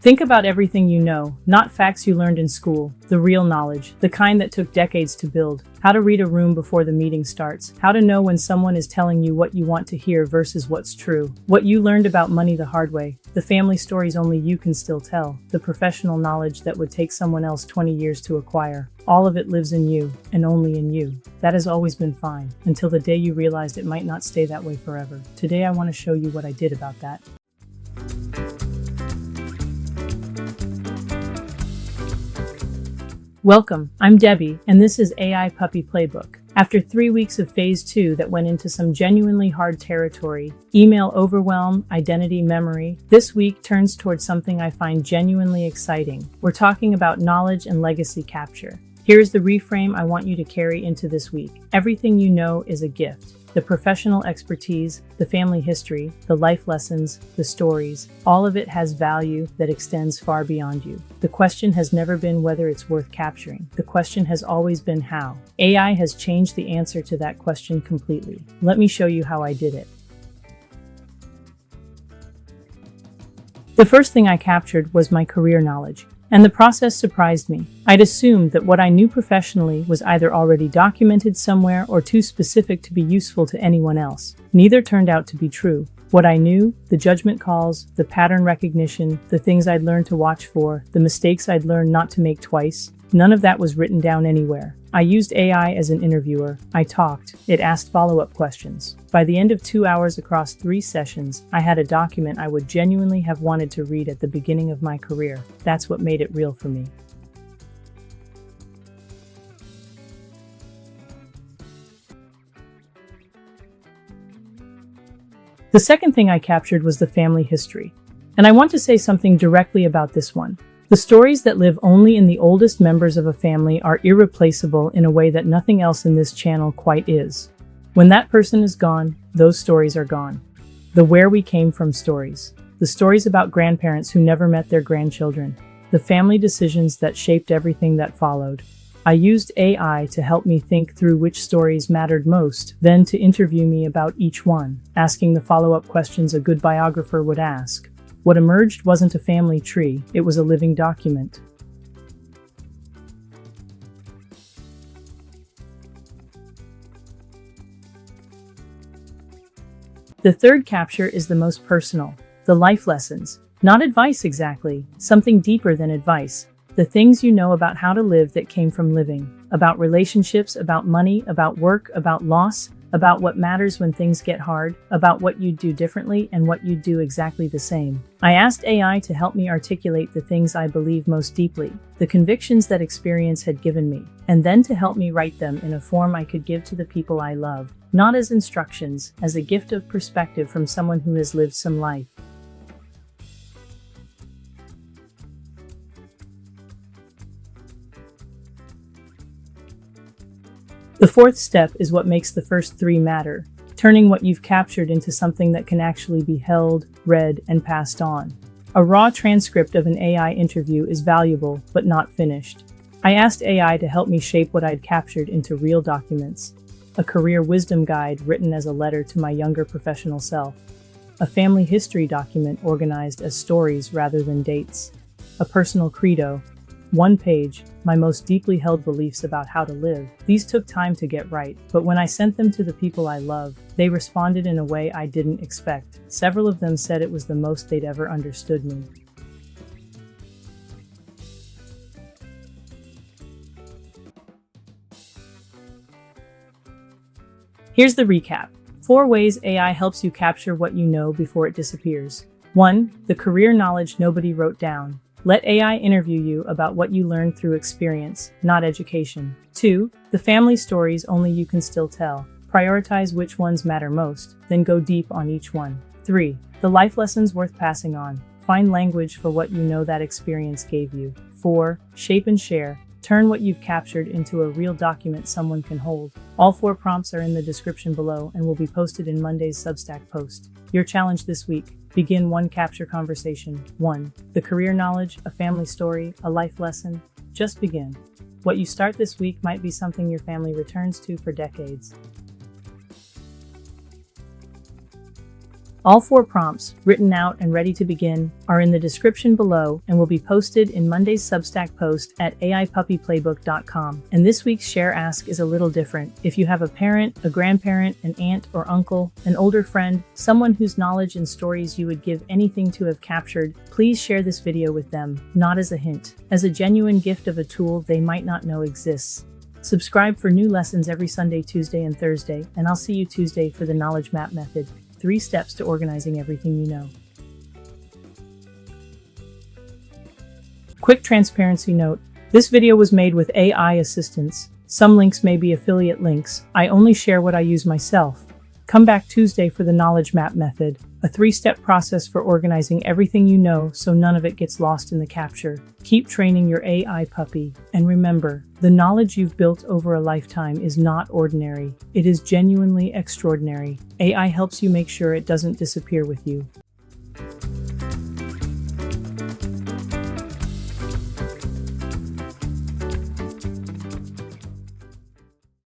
Think about everything you know, not facts you learned in school, the real knowledge, the kind that took decades to build. How to read a room before the meeting starts, how to know when someone is telling you what you want to hear versus what's true, what you learned about money the hard way, the family stories only you can still tell, the professional knowledge that would take someone else 20 years to acquire. All of it lives in you, and only in you. That has always been fine, until the day you realized it might not stay that way forever. Today I want to show you what I did about that. Welcome, I'm Debbie, and this is AI Puppy Playbook. After 3 weeks of Phase 2 that went into some genuinely hard territory, email overwhelm, identity memory, this week turns towards something I find genuinely exciting. We're talking about knowledge and legacy capture. Here's the reframe I want you to carry into this week. Everything you know is a gift. The professional expertise, the family history, the life lessons, the stories, all of it has value that extends far beyond you. The question has never been whether it's worth capturing. The question has always been how. AI has changed the answer to that question completely. Let me show you how I did it. The first thing I captured was my career knowledge. And the process surprised me. I'd assumed that what I knew professionally was either already documented somewhere or too specific to be useful to anyone else. Neither turned out to be true. What I knew, the judgment calls, the pattern recognition, the things I'd learned to watch for, the mistakes I'd learned not to make twice, none of that was written down anywhere. I used AI as an interviewer. I talked. It asked follow-up questions. By the end of 2 hours across 3 sessions, I had a document I would genuinely have wanted to read at the beginning of my career. That's what made it real for me. The second thing I captured was the family history. And I want to say something directly about this one. The stories that live only in the oldest members of a family are irreplaceable in a way that nothing else in this channel quite is. When that person is gone, those stories are gone. The where we came from stories. The stories about grandparents who never met their grandchildren. The family decisions that shaped everything that followed. I used AI to help me think through which stories mattered most, then to interview me about each one, asking the follow-up questions a good biographer would ask. What emerged wasn't a family tree, it was a living document. The third capture is the most personal, the life lessons. Not advice exactly, something deeper than advice. The things you know about how to live that came from living, about relationships, about money, about work, about loss, about what matters when things get hard, about what you'd do differently and what you'd do exactly the same. I asked AI to help me articulate the things I believe most deeply, the convictions that experience had given me, and then to help me write them in a form I could give to the people I love, not as instructions, as a gift of perspective from someone who has lived some life. The fourth step is what makes the first 3 matter, turning what you've captured into something that can actually be held, read, and passed on. A raw transcript of an AI interview is valuable, but not finished. I asked AI to help me shape what I'd captured into real documents. A career wisdom guide written as a letter to my younger professional self. A family history document organized as stories rather than dates. A personal credo. 1 page, my most deeply held beliefs about how to live. These took time to get right, but when I sent them to the people I love, they responded in a way I didn't expect. Several of them said it was the most they'd ever understood me. Here's the recap. 4 ways AI helps you capture what you know before it disappears. 1. The career knowledge nobody wrote down. Let AI interview you about what you learned through experience, not education. 2. The family stories only you can still tell. Prioritize which ones matter most, then go deep on each one. 3. The life lessons worth passing on. Find language for what you know that experience gave you. 4. Shape and share. Turn what you've captured into a real document someone can hold. All 4 prompts are in the description below and will be posted in Monday's Substack post. Your challenge this week. Begin 1 capture conversation. 1. The career knowledge, a family story, a life lesson. Just begin. What you start this week might be something your family returns to for decades. All 4 prompts, written out and ready to begin, are in the description below and will be posted in Monday's Substack post at aipuppyplaybook.com. And this week's Share Ask is a little different. If you have a parent, a grandparent, an aunt or uncle, an older friend, someone whose knowledge and stories you would give anything to have captured, please share this video with them, not as a hint, as a genuine gift of a tool they might not know exists. Subscribe for new lessons every Sunday, Tuesday, and Thursday, and I'll see you Tuesday for the Knowledge Map Method. 3 steps to organizing everything you know. Quick transparency note. This video was made with AI assistance. Some links may be affiliate links. I only share what I use myself. Come back Tuesday for the Knowledge Map Method, a 3-step process for organizing everything you know so none of it gets lost in the capture. Keep training your AI puppy. And remember, the knowledge you've built over a lifetime is not ordinary. It is genuinely extraordinary. AI helps you make sure it doesn't disappear with you.